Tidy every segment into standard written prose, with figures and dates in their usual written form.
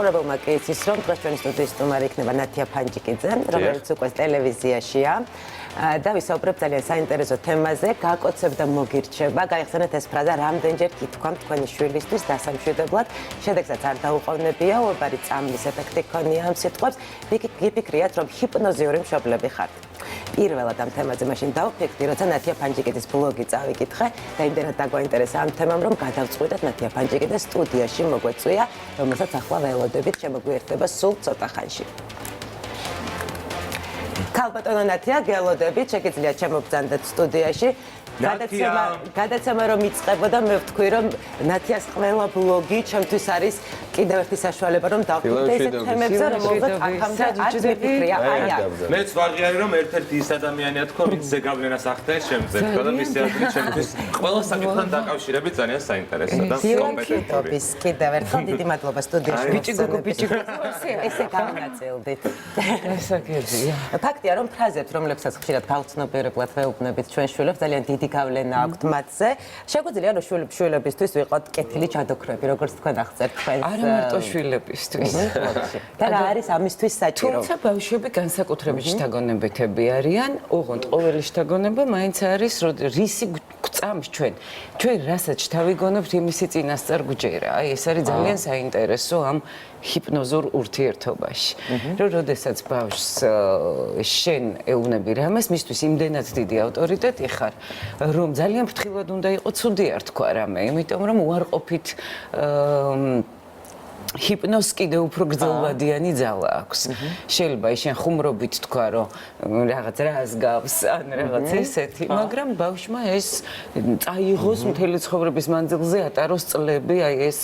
მაყურებელმა კი იცის, რომ დღეს ჩვენი სტუდიის სტუმარი იქნება ნათია ფანჯიკიძე, რომელიც უკვე ტელევიზიაშია. და ვისაუბრებ ძალიან საინტერესო თემაზე, გაკოცებ და მოგირჩება. გაიხსენეთ ეს ფრაზა, რამდენჯერ გითქვამთ თქვენი შვილისთვის დასამშვიდებლად, შედეგსაც არ დაუყოვნებია, უებარი წამლის ეფექტი ქონია ამ სიტყვებს. გიფიქრიათ, რომ ჰიპნოზიური მშობლები ხართ. პირველად ამ თემაზე მაშინ დავფიქრდი, როცა ნათია ფანჯიკიძის ბლოგი წავიკითხე და იმდენად დაგვაინტერესა ამ თემამ, რომ გადავწყვიტეთ ნათია ფანჯიკიძე სტუდიაში მოგვეწვია, რომელსაც ახლა ველოდებით შემოგვიერთდება სულ ცოტა ხანში. ქალბატონო ნათია, გელოდებით, შეგიძლიათ შემოგბრძანდეთ სტუდიაში. გადაცემა რომ იწყებოდა, მე ვთქვი, რომ ნათიას ყველა ბლოგი ჩემთვის არის კიდევ ერთი საშუალება, რომ დავფიქრდე ეს თემებზე, რომელზეც აქამდე არ მიფიქრია. მეც ვაღიარი, რომ ერთ-ერთი ის ადამიანია თქო, ვინც ზეგავლენას ახდენს შემზე, თქო და მისი აზრით ჩემთვის ყველა საკითხთან დაკავშირებით ძალიან საინტერესოა და კომპეტენტური. კიდევ ერთხელ დიდი მადლობა სტუდიაში. ბიჭი ესე განაწილდით. ესაკებია. ფაქტია, რომ ფრაზებს, რომლებსაც ხშირად გავცნობიერებლად ვეუბნებით ჩვენ შვილებს, ძალიან დიდი გავლენა აქვთ მათზე. შეგვიძლია რომ შვილებისთვის ვიყოთ კეთილი ჩადოქრები, როგორც თქვენ აღწერთ თქვენს. არა მარტო შვილებისთვის. და რა არის ამისთვის საჭირო? თუმცა ბავშვები განსაკუთრებით შთაგონებითები არიან, ოღონდ ყოველი შთაგონება მაინც არის რისი გვწამს ჩვენ. ჩვენ რასაც შთავიგონებთ, იმისი წინასწარ გვჯერა. აი ეს არის ძალიან საინტერესო ამ ჰიპნოზურ ურთიერთობაში. რომ როდესაც ბავშვს შენ ეუბნები რამეს, მისთვის იმდენად დიდი ავტორიტეტი ხარ, რომ ძალიან ფრთხილად უნდა იყოს ცუდი არ თქვა რამე, იმიტომ რომ უარყოფით ჰიპნოზს კიდევ უფრო გრძელვადიანი ძალა აქვს. შეიძლება შენ ხუმრობით თქვა, რომ რაღაც რას გავს, ან რაღაც ესეთი, მაგრამ ბავშვმა ეს წაიღოს მთელი ცხოვრების მანძილზე ატაროს წლები, აი ეს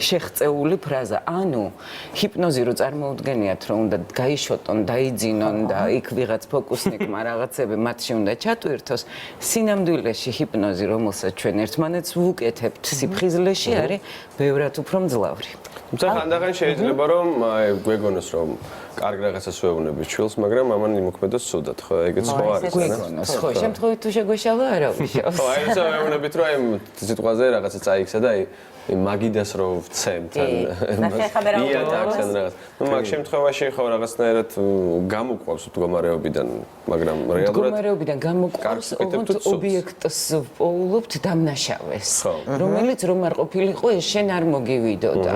შეღწეული ფრაზა. ანუ ჰიპნოზი რო წარმოუდგენიათ, რომ უნდა გაიშოტონ, დაიძინონ და იქ ვიღაც ფოკუსნიკმა რაღაცები მათში უნდა ჩატვირთოს, სინამდვილეში ჰიპნოზი, რომელსაც ჩვენ ერთმანეთს ვუკეთებთ სიფხიზლეში, არის ბევრად უფრო მძლავრი. თუმცა ხანდახან შეიძლება რომ გვეგონოს რომ კარგ რაღაცას ვეუბნები შვილს, მაგრამ ამან იმოქმედოს ცუდად, ხო? ეგეც ხო არის. გვეგონოს, ხო, შემთხვევით თუ შეგვეშალა არა ვიშავს. ხო, აი ესე ვეუბნებით რომ აი სიტყვაზე რაღაცა წაიქცა და აი მაგიდას რო ვცემთ ან იატაკს ან რაღაც. ნუ მაგ შემთხვევაში ხო რაღაცნაირად გამოყვავს მდგომარეობიდან, მაგრამ რეალურად მდგომარეობიდან გამოყვავს ოღონდ ობიექტს პოულობთ დამნაშავეს, რომელიც რომ არ ყოფილიყო, ეს შენ არ მოგივიდოდა.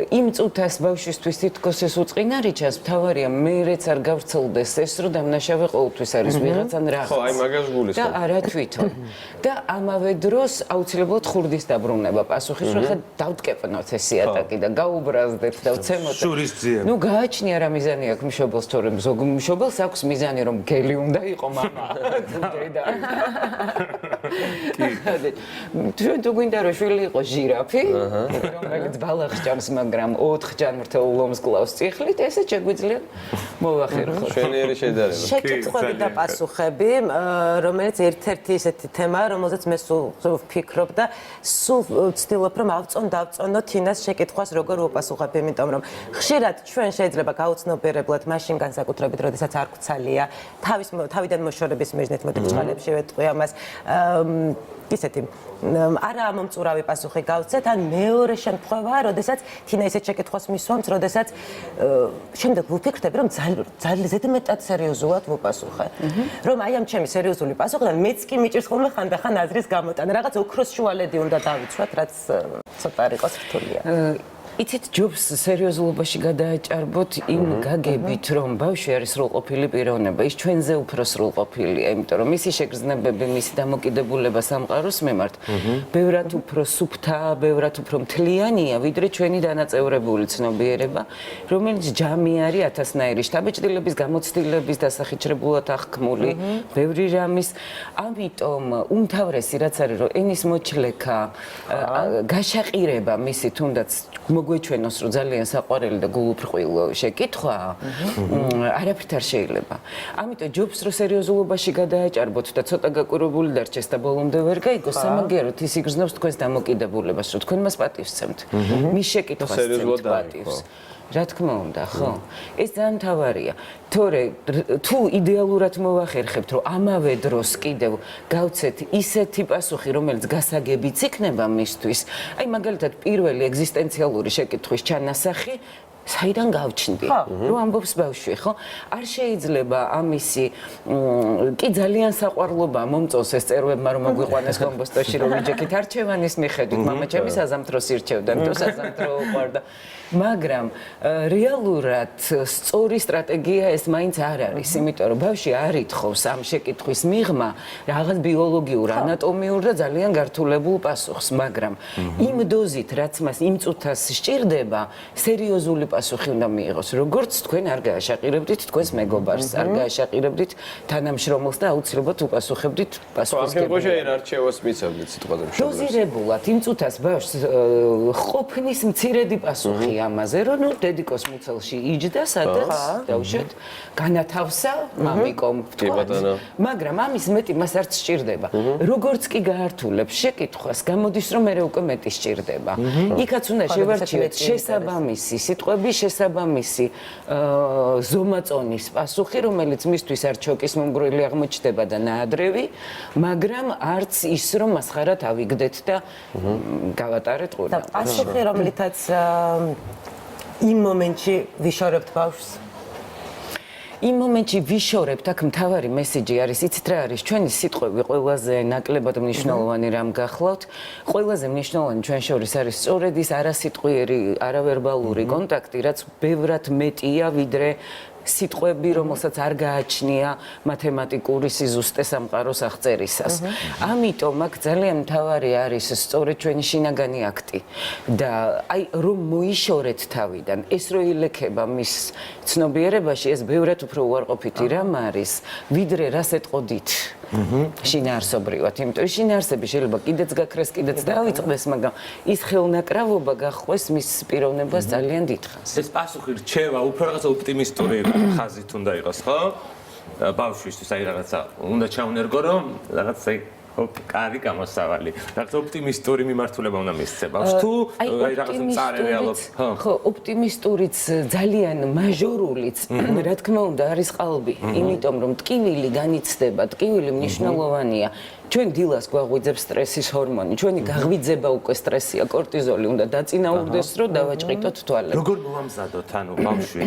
იმ წუთას ბავშვისთვის თითქოს ეს უწყინარი ჩანს, მთავარია მერეც არ გავრცელდეს ეს, რომ დამნაშავე ყოველთვის არის ვიღაცან რაღაც. ხო, აი მაგას გულისხმობ. და არა თვითონ. და ამავე დროს აუცილებლად ხურდის დაბრუნება პასუხის ხა დავტკეპნოთ ეს იატაკი და გაუბრაზდეთ და ვცემოთ. შურის ძიებ. ნუ გააჩნია რა მიზანი აქვს მშობელს, თორემ ზოგ მშობელს აქვს მიზანი რომ გელი უნდა იყო მამა. დედა. ჩვენ თუ გვინდა რომ შვილი იყოს ჟირაფი, რომელიც ბალახს ჭამს, მაგრამ 4 ჯანმრთელ ლომს კლავს წიხლით, ესე შეგვიძლია მოვახერხოთ. შვენიერი შედარება. შეკითხვები და პასუხები, რომელიც ერთ-ერთი ისეთი თემაა, რომელზეც მე სულ ვფიქრობ და სულ ვცდილობ რომ დავწონო თინას შეკითხვას როგორ უპასუხებ, იმიტომ რომ ხშირად ჩვენ შეიძლება გაუცნობიერებლად მაშინ განსაკუთრებით, როდესაც არ გვცალია თავიდან მოშორების მიზნით მოდი წყალებში ვეტყვი ამას ისეთი არა მომწურავი პასუხი გავცეთ, ან მეორე შემთხვევაა, როდესაც თინა ისეთ შეკითხვას მისვამს, როდესაც შემდეგ ვფიქრდები, რომ ძალიან ზედმეტად სერიოზულად ვუპასუხე. რომ აი ამ ჩემი სერიოზული პასუხიდან მეც კი მიჭირს ხოლმე ხანდახან აზრის გამოტანა, რაღაც ოქროს შუალედი უნდა დავიცვათ, რაც ცოტა არ იყოს რთულია. იცით, ჯობს სერიოზულობაში გადააჭარბოთ იმ გაგებით, რომ ბავშვი არის სრულყოფილი პიროვნება, ის ჩვენზე უფრო სრულყოფილია, იმიტომ რომ მისი შეგრძნებები, მისი დამოკიდებულება სამყაროს მიმართ ბევრად უფრო სუფთაა, ბევრად უფრო მთლიანია, ვიდრე ჩვენი დანაწევრებული ცნობიერება, რომელიც ჯამი არის ათასნაირი შთაბეჭდილების, გამოცდილების, დასახიჩრებულად აღქმული, ბევრი რამის. ამიტომ უმთავრესი რაც არის, რომ ენის მოჩლექა, გაშაყირება მისი თუნდაც გვეჩვენოს, რომ ძალიან საყვარელი და გულუბრყვილო შეკითხვა, არაფრით არ შეიძლება. ამიტომ ჯობს, რომ სერიოზულობაში გადააჭარბოთ და ცოტა გაკვირვებული დარჩეს და ბოლომდე ვერ გაიგოს, სამაგიეროდ ის იგრძნობს თქვენს დამოკიდებულებას, რომ თქვენ მას პატივს სცემთ. მის შეკითხვას სცემთ პატივს. რა თქმა უნდა, ხო? ეს ძალიან მთავარია. თორე თუ იდეალურად მოვახერხებთ, რომ ამავე დროს კიდევ გავცეთ ისეთი პასუხი, რომელიც გასაგებიც იქნება მისთვის, აი მაგალითად პირველი ეგზისტენციალური შეკითხვის ჩანასახი საიდან გავჩნდი? რომ ამბობს ბავშვი, ხო? არ შეიძლება ამისი კი ძალიან საყვარლობა მომწონს ეს წეროებმა რომ მოგვიყვანეს კომპოსტოში რომ ვიჯექით არჩევანის მიხედვით მამა ჩემი საზამთროს ირჩევდა, იმიტომ საზამთრო უყვარდა. მაგრამ რეალურად სწორი სტრატეგია ეს მაინც არ არის, იმიტომ რომ ბავშვი არ ითხოვს ამ შეკითხვის მიღმა რაღაც ბიოლოგიურ, ანატომიურ და ძალიან გართულებულ პასუხს, მაგრამ იმ დოზით, რაც მას იმ წუთას სჭირდება, სერიოზული პასუხი უნდა მიიღოს. როგორც თქვენ არ გააშაყირებდით თქვენს მეგობარს, არ გააშაყირებდით თანამშრომელს და აუცილებლად უპასუხებდით პასუხისმგებლობას. ამ შემთხვევაში არ არჩევას მიცავდით სიტყვაზე მშობლებს. დოზირებულად იმ წუთას ბავშვს ყოფნის მცირედი პასუხი ამაზე, რომ ნუ დედიკოს მუცელში იჯდა, სადაც დავუშვათ, განათავსა მამიკომ, მაგრამ ამის მეტი მას არ სჭირდება. როგორც კი გაართულებს შეკითხვას, გამოდის რომ მე უკვე მეტი სჭირდება. იქაც უნდა შევარჩიოთ შესაბამისი სიტყვები, შესაბამისი ზომაწონის პასუხი, რომელიც მისთვის არ ჩოკის მომგვრელი აღმოჩნდება და ნაადრევი, მაგრამ არც ის რომ მასხარად ავიგდეთ და გავატარეთ ყურა. და პასუხი რომლითაც იმ მომენტში ვიშორებთ ბავშვს. იმ მომენტში ვიშორებთ, აქ მთავარი მესიჯი არის, იცით რა არის, ჩვენი სიტყვები ყველაზე ნაკლებად მნიშვნელოვანი რამ გახლავთ. ყველაზე მნიშვნელოვანი ჩვენ შორის არის სწორედ ის არასიტყვიერი, არავერბალური კონტაქტი, რაც ბევრად მეტია ვიდრე სიტყვები, რომელსაც არ გააჩნია მათემატიკური სიზუსტე სამყაროს აღწერისას. ამიტომ აქ ძალიან მთავარი არის სწორედ ჩვენი შინაგანი აქტი და აი რომ მოიშორეთ თავიდან, ეს რო ილექება მის ცნობიერებაში, ეს ბევრად უფრო უარყოფითი რამ არის, ვიდრე რას ეტყოდით. შინაარსობრივად, იმიტომ რომ შინაარსები შეიძლება კიდეც გაქრეს, კიდეც დაავიწყდეს, მაგრამ ის ხელნაკრავობა გახვეს მის პიროვნებას ძალიან დიდხანს. ეს პასუხი რჩევა უფრო რაღაცა ოპტიმისტური ხაზით უნდა იყოს, ხო? ბავშვისთვის აი რაღაცა უნდა ჩაუნერგო, რომ რაღაცა კარი გამოსავალი. რაღაც ოპტიმისტური მიმართულება უნდა მისცე ბავშვს. თუ აი რაღაცა მწარე რეალობა. ხო, ოპტიმისტურიც ძალიან მაჟორულიც, რა თქმა უნდა, არის ყალბი. იმიტომ რომ ტკივილი განიცდება, ტკივილი მნიშვნელოვანია. ჩვენ დილას გვაღვიძებს სტრესის ჰორმონი, ჩვენი გაღვიძება უკვე სტრესია, კორტიზოლი უნდა დაწინაურდეს, რომ დავაჭყიტოთ თვალები. როგორ მოვამზადოთ ანუ ბავშვი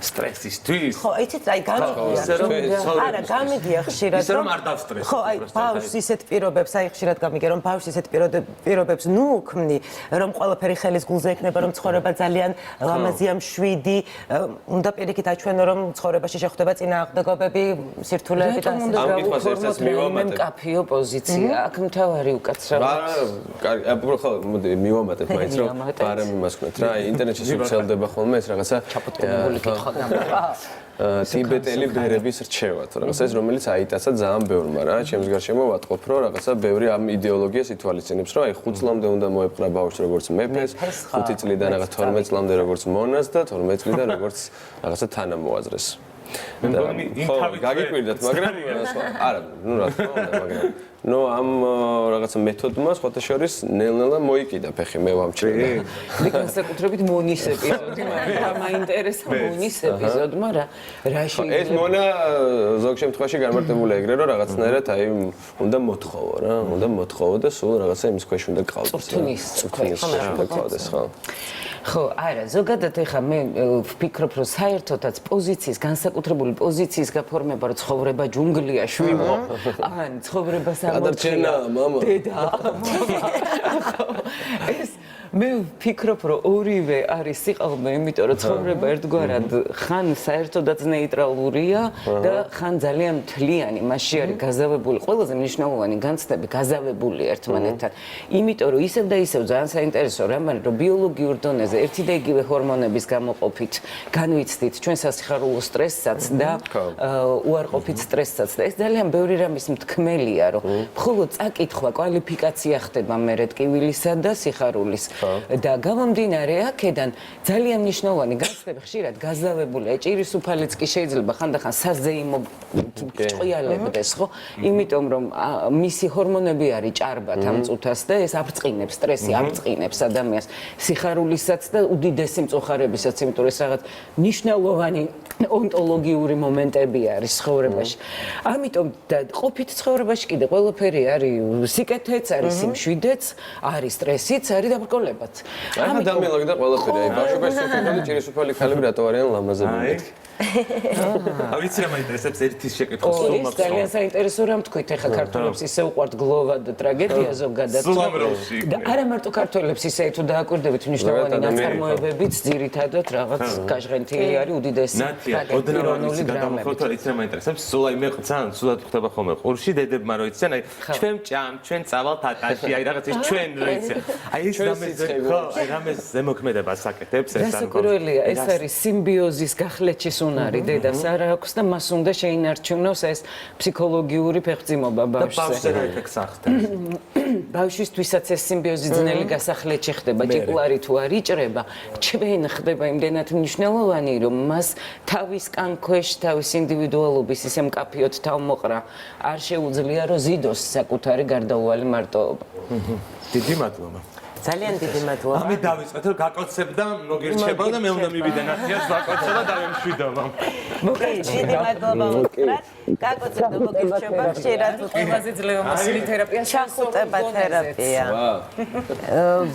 სტრესისთვის? ხო, იცით, აი გამიგია. არა, გამიგია ხშირად. ისე რომ არ დავსტრესო. ხო, აი ბავშვს ისეთ პირობებს, აი ხშირად გამიგია, რომ ბავშვს ისეთ პირობებს ნუ უქმნი, რომ ყველაფერი ხელის გულზე იქნება, რომ ცხოვრება ძალიან ლამაზია, მშვიდი, უნდა პირიქით აჩვენო, რომ ცხოვრებაში შეხვდება წინააღმდეგობები, სირთულეები და ამ კითხვას ერთად მივამატებ. მკაფიო პოზიცია, აქ მთავარი უკაცრავად. არა, ხო, მოდი მივამატებ მაინც რომ ბარემ იმას ვქნათ რა, ინტერნეტში სივრცელდება ხოლმე ეს რაღაცა ჩაპოტკებული კითხვა ტიბეტელი ბერების რჩევა თუ რაღაცა ეს რომელიც აიტაცა ძალიან ბევრმა რა ჩემს გარშემო ვატყობ რომ რაღაცა ბევრი ამ იდეოლოგიას ითვალისწინებს რომ აი 5 წლამდე უნდა მოეპყრა ბავშვს როგორც მეფეს 5 წლიდან რაღაც 12 წლამდე როგორც მონას და 12 წლიდან როგორც რაღაცა თანამოაზრეს ხო გაგიკვირდათ მაგრამ არა ნუ რა თქმა უნდა მაგრამ ნუ ამ რაღაცა მეთოდმა სხვათა შორის ნელ-ნელა მოიკიდა ფეხი მე ვამჩნევ. მე განსაკუთრებით მონის ეპიზოდი, მაგრამ მაინტერესა მონის ეპიზოდმა რა შეიძლება. ეს მონა ზოგ შემთხვევაში განმარტებულია ეგრე რომ რაღაცნაირად აი უნდა მოთხოვო რა, უნდა მოთხოვო და სულ რაღაცა იმის ქვეშ უნდა გყავდეს. წვრთნის უნდა გყავდეს ხო. ხო, არა, ზოგადად ეხა მე ვფიქრობ, რომ საერთოდაც პოზიციის, განსაკუთრებული პოზიციის გაფორმება, რომ ცხოვრება ჯუნგლია, შვიმო, ან ცხოვრება გადარჩენა, მამა. დედა. ეს მე ვფიქრობ, რომ ორივე არის სიყალბე, იმიტომ რომ ცხოვრება ერთგვარად ხან საერთოდაც ნეიტრალურია და ხან ძალიან მთლიანი, მასში არის გაზავებული ყველაზე მნიშვნელოვანი განცდები, გაზავებული ერთმანეთთან. იმიტომ რომ ისევ და ისევ ძალიან საინტერესო რამ არის, რომ ბიოლოგიურ დონეზე ერთი და იგივე ჰორმონების გამოყოფით განვიცდით ჩვენ სასიხარულო სტრესსაც და უარყოფით სტრესსაც და ეს ძალიან ბევრი რამის მთქმელია, რომ მხოლოდ წაკითხვა, კვალიფიკაცია ხდება მერე ტკივილისა და სიხარულის და გამომდინარე აქედან ძალიან მნიშვნელოვანი განცდები ხშირად გაზავებულია. ჭირის უფალიც კი შეიძლება ხანდახან საზეიმო ჭყიალებდეს, ხო? იმიტომ რომ მისი ჰორმონები არის ჭარბად ამ წუთას და ეს აბწყინებს, სტრესი აბწყინებს ადამიანს სიხარულისაც და უდიდესი მწუხარებისაც, იმიტომ რომ ეს რაღაც მნიშვნელოვანი ონტოლოგიური მომენტები არის ცხოვრებაში. ამიტომ და ყოფით ცხოვრებაში კიდე ყველაფერი არის სიკეთეც, არის სიმშვიდეც, არის სტრესიც, არის დაბრკოლება. უყურებათ. აი დამილაგდა ყველაფერი. აი ბავშვობაში შეკითხები ჭირისუფალი ქალები რატო არიან ლამაზები მეთქი. ვიცი რა მაინტერესებს ერთის შეკითხვა სულ ის მაქვს. ძალიან საინტერესო რამ თქვით, ეხა ქართველებს ისე უყვართ გლოვა და ტრაგედია ზოგადად. სულ ამ როლში. და არა მარტო ქართველებს ისე თუ დააკვირდებით მნიშვნელოვანი ნაწარმოებებიც ძირითადად რაღაც გაჟღენთილი არის უდიდესი ოდნავ გადამოხოთა იცი რა მაინტერესებს სულ აი მე ძალიან სულად ხვდება ხოლმე ყურში დედებმა რო იციან აი ჩვენ ჭამ ჩვენ წავალთ ატაში აი რაღაც ის ჩვენ რო იციან აი ის რამეზე ხო აი რამეს ზემოქმედებას აკეთებს ეს არ გასაკვირველია ეს არის სიმბიოზის გახლეჩის უნარი დედას არა აქვს და მას უნდა შეინარჩუნოს ეს ფსიქოლოგიური ფეხმძიმობა ბავშვზე ბავშვზე რა ეფექტს ახდენს ბავშვისთვისაც ეს სიმბიოზი ძნელი გასახლეჩი ხდება ჭიკლარი თუ არ იჭრება ჩვენ ხდება იმდენად მნიშვნელოვანი რომ მას თავის კანქვეშ თავის ინდივიდუალობის ისე მკაფიოდ თავმოყრა არ შეუძლია რომ ზიდოს საკუთარი გარდაუვალი მარტოობა დიდი მადლობა ძალიან დიდი მადლობა. ამით დავიწყეთ რომ გაკოცებდა მოგირჩება და მე უნდა მივიდე ნახიას ვაკოცება და მე მშვიდობა. დიდი მადლობა უთხრათ. გაკოცებდა მოგირჩება ხშირად ყველაზე ძლევამოსილი თერაპია ჩახუტება თერაპია.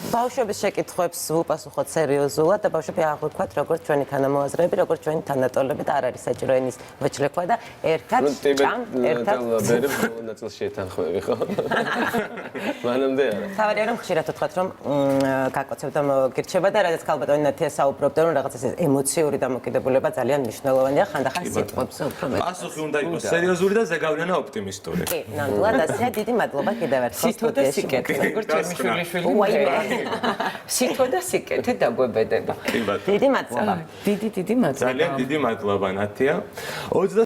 ბავშვების შეკითხვებს ვუპასუხოთ სერიოზულად და ბავშვები აღვიქვათ როგორც ჩვენი თანამოაზრეები, როგორც ჩვენი თანატოლები და არ არის საჭირო ენის ვეჭლექვა და ერთად ჭამ, ერთად ბერებ ნაწილს შეთანხმები ხო? მანამდე არა. თავი რომ ხშირად უთხრათ რომ გაკოცებდა მოგირჩება და რადგან ქალბატონი ნათია საუბრობდა რომ რაღაც ეს ემოციური დამოკიდებულება ძალიან მნიშვნელოვანია ხანდახან სიტყვებს უფრო მეტ. პასუხი უნდა იყოს სერიოზული და ზეგავლენა ოპტიმისტური. კი, ნამდვილად ასეა დიდი მადლობა კიდევ ერთხელ სითო და სიკეთე როგორც ჩემი შვილიშვილი სითო და სიკეთე დაგვებედება კი ბატონო. დიდი მადლობა. დიდი მადლობა ძალიან დიდი მადლობა ნათია.